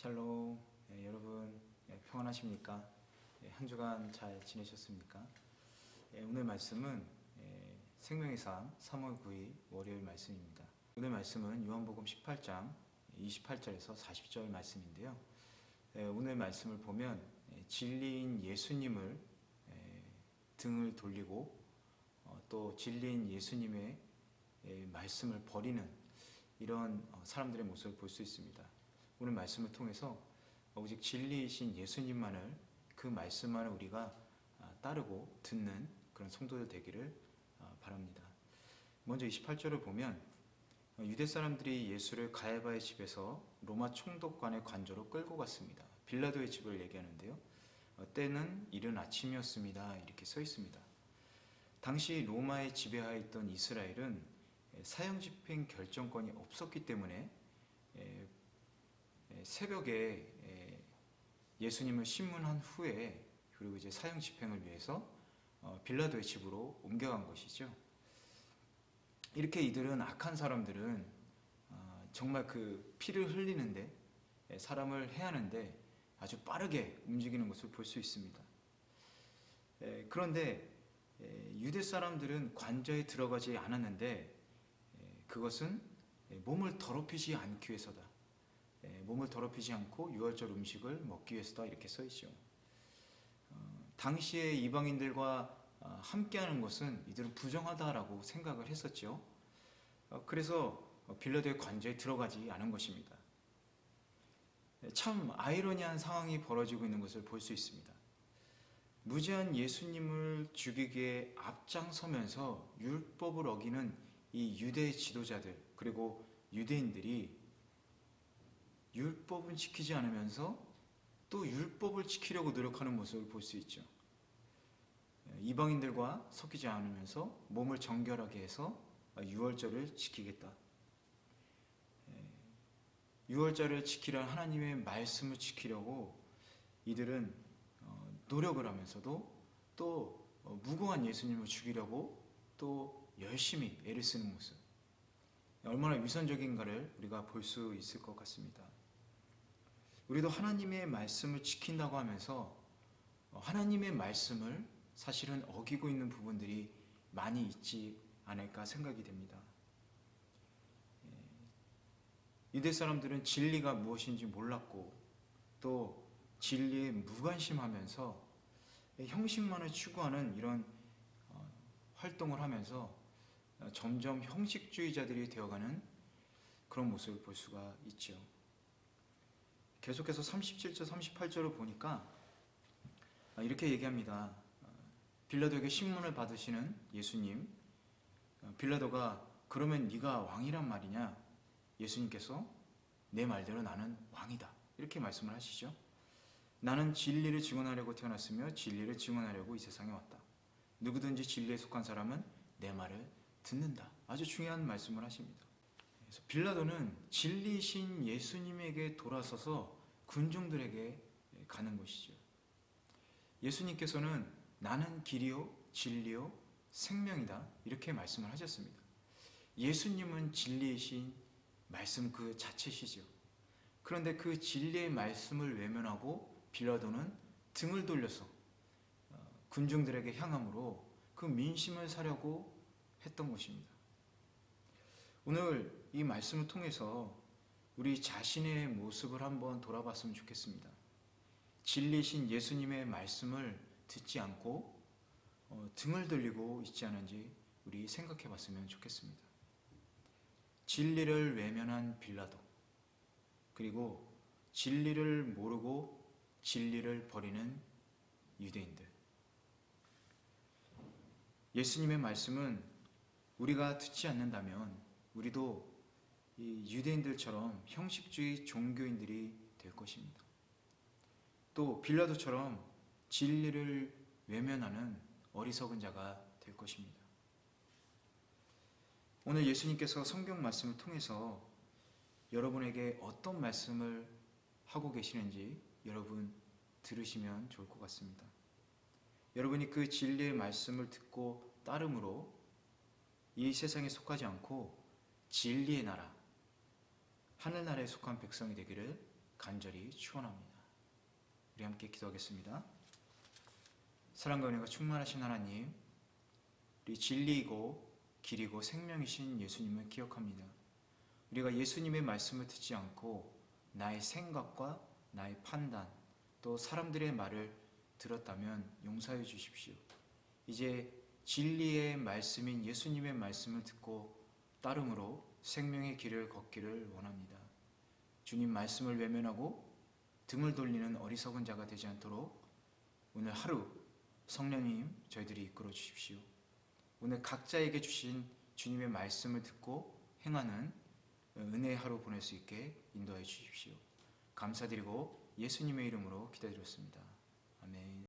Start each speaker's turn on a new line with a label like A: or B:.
A: 샬롬. 여러분 평안하십니까? 한 주간 잘 지내셨습니까? 오늘 말씀은 생명의 삶 3월 9일 월요일 말씀입니다. 오늘 말씀은 요한복음 18장 28절에서 40절 말씀인데요. 오늘 말씀을 보면 진리인 예수님을 등을 돌리고 또 진리인 예수님의 말씀을 버리는 이런 사람들의 모습을 볼 수 있습니다. 오늘 말씀을 통해서 오직 진리이신 예수님만을, 그 말씀만을 우리가 따르고 듣는 그런 성도들 되기를 바랍니다. 먼저 28절을 보면 유대 사람들이 예수를 가야바의 집에서 로마 총독관의 관저로 끌고 갔습니다. 빌라도의 집을 얘기하는데요. 때는 이른 아침이었습니다. 이렇게 써 있습니다. 당시 로마에 지배하여 있던 이스라엘은 사형집행 결정권이 없었기 때문에 새벽에 예수님을 신문한 후에 그리고 이제 사형 집행을 위해서 빌라도의 집으로 옮겨간 것이죠. 이렇게 이들은, 악한 사람들은 정말 그 피를 흘리는데, 사람을 해하는데 아주 빠르게 움직이는 것을 볼 수 있습니다. 그런데 유대 사람들은 관저에 들어가지 않았는데 그것은 몸을 더럽히지 않기 위해서다. 몸을 더럽히지 않고 유월절 음식을 먹기 위해서다. 이렇게 써있죠. 당시에 이방인들과 함께하는 것은 이들은 부정하다라고 생각을 했었죠. 그래서 빌라도의 관저에 들어가지 않은 것입니다. 참 아이러니한 상황이 벌어지고 있는 것을 볼 수 있습니다. 무지한 예수님을 죽이기에 앞장서면서 율법을 어기는 이 유대 지도자들, 그리고 유대인들이 율법은 지키지 않으면서 또 율법을 지키려고 노력하는 모습을 볼 수 있죠. 이방인들과 섞이지 않으면서 몸을 정결하게 해서 유월절을 지키겠다. 유월절을 지키려 하나님의 말씀을 지키려고 이들은 노력을 하면서도 또 무고한 예수님을 죽이려고 또 열심히 애를 쓰는 모습, 얼마나 위선적인가를 우리가 볼 수 있을 것 같습니다. 우리도 하나님의 말씀을 지킨다고 하면서 하나님의 말씀을 사실은 어기고 있는 부분들이 많이 있지 않을까 생각이 됩니다. 유대 사람들은 진리가 무엇인지 몰랐고 또 진리에 무관심하면서 형식만을 추구하는 이런 활동을 하면서 점점 형식주의자들이 되어가는 그런 모습을 볼 수가 있죠. 계속해서 37절, 38절을 보니까 이렇게 얘기합니다. 빌라도에게 신문을 받으시는 예수님, 빌라도가 그러면 네가 왕이란 말이냐? 예수님께서 내 말대로 나는 왕이다. 이렇게 말씀을 하시죠. 나는 진리를 증언하려고 태어났으며 진리를 증언하려고 이 세상에 왔다. 누구든지 진리에 속한 사람은 내 말을 듣는다. 아주 중요한 말씀을 하십니다. 그래서 빌라도는 진리이신 예수님에게 돌아서서 군중들에게 가는 것이죠. 예수님께서는 나는 길이요 진리요 생명이다. 이렇게 말씀을 하셨습니다. 예수님은 진리이신 말씀 그 자체시죠. 그런데 그 진리의 말씀을 외면하고 빌라도는 등을 돌려서 군중들에게 향함으로 그 민심을 사려고 했던 것입니다. 오늘 이 말씀을 통해서 우리 자신의 모습을 한번 돌아봤으면 좋겠습니다. 진리신 예수님의 말씀을 듣지 않고 등을 돌리고 있지 않은지 우리 생각해 봤으면 좋겠습니다. 진리를 외면한 빌라도, 그리고 진리를 모르고 진리를 버리는 유대인들. 예수님의 말씀은 우리가 듣지 않는다면 우리도 이 유대인들처럼 형식주의 종교인들이 될 것입니다. 또 빌라도처럼 진리를 외면하는 어리석은 자가 될 것입니다. 오늘 예수님께서 성경 말씀을 통해서 여러분에게 어떤 말씀을 하고 계시는지 여러분 들으시면 좋을 것 같습니다. 여러분이 그 진리의 말씀을 듣고 따름으로 이 세상에 속하지 않고 진리의 나라, 하늘나라에 속한 백성이 되기를 간절히 간절히 축원합니다. 우리 함께 기도하겠습니다. 사랑과 은혜가 충만하신 하나님, 우리 진리이고 길이고 생명이신 예수님을 기억합니다. 우리가 예수님의 말씀을 듣지 않고 나의 생각과 나의 판단, 또 사람들의 말을 들었다면 용서해 주십시오. 이제 진리의 말씀인 예수님의 말씀을 듣고 따름으로 생명의 길을 걷기를 원합니다. 주님 말씀을 외면하고 등을 돌리는 어리석은 자가 되지 않도록 오늘 하루 성령님 저희들이 이끌어 주십시오. 오늘 각자에게 주신 주님의 말씀을 듣고 행하는 은혜의 하루 보낼 수 있게 인도해 주십시오. 감사드리고 예수님의 이름으로 기도드렸습니다. 아멘.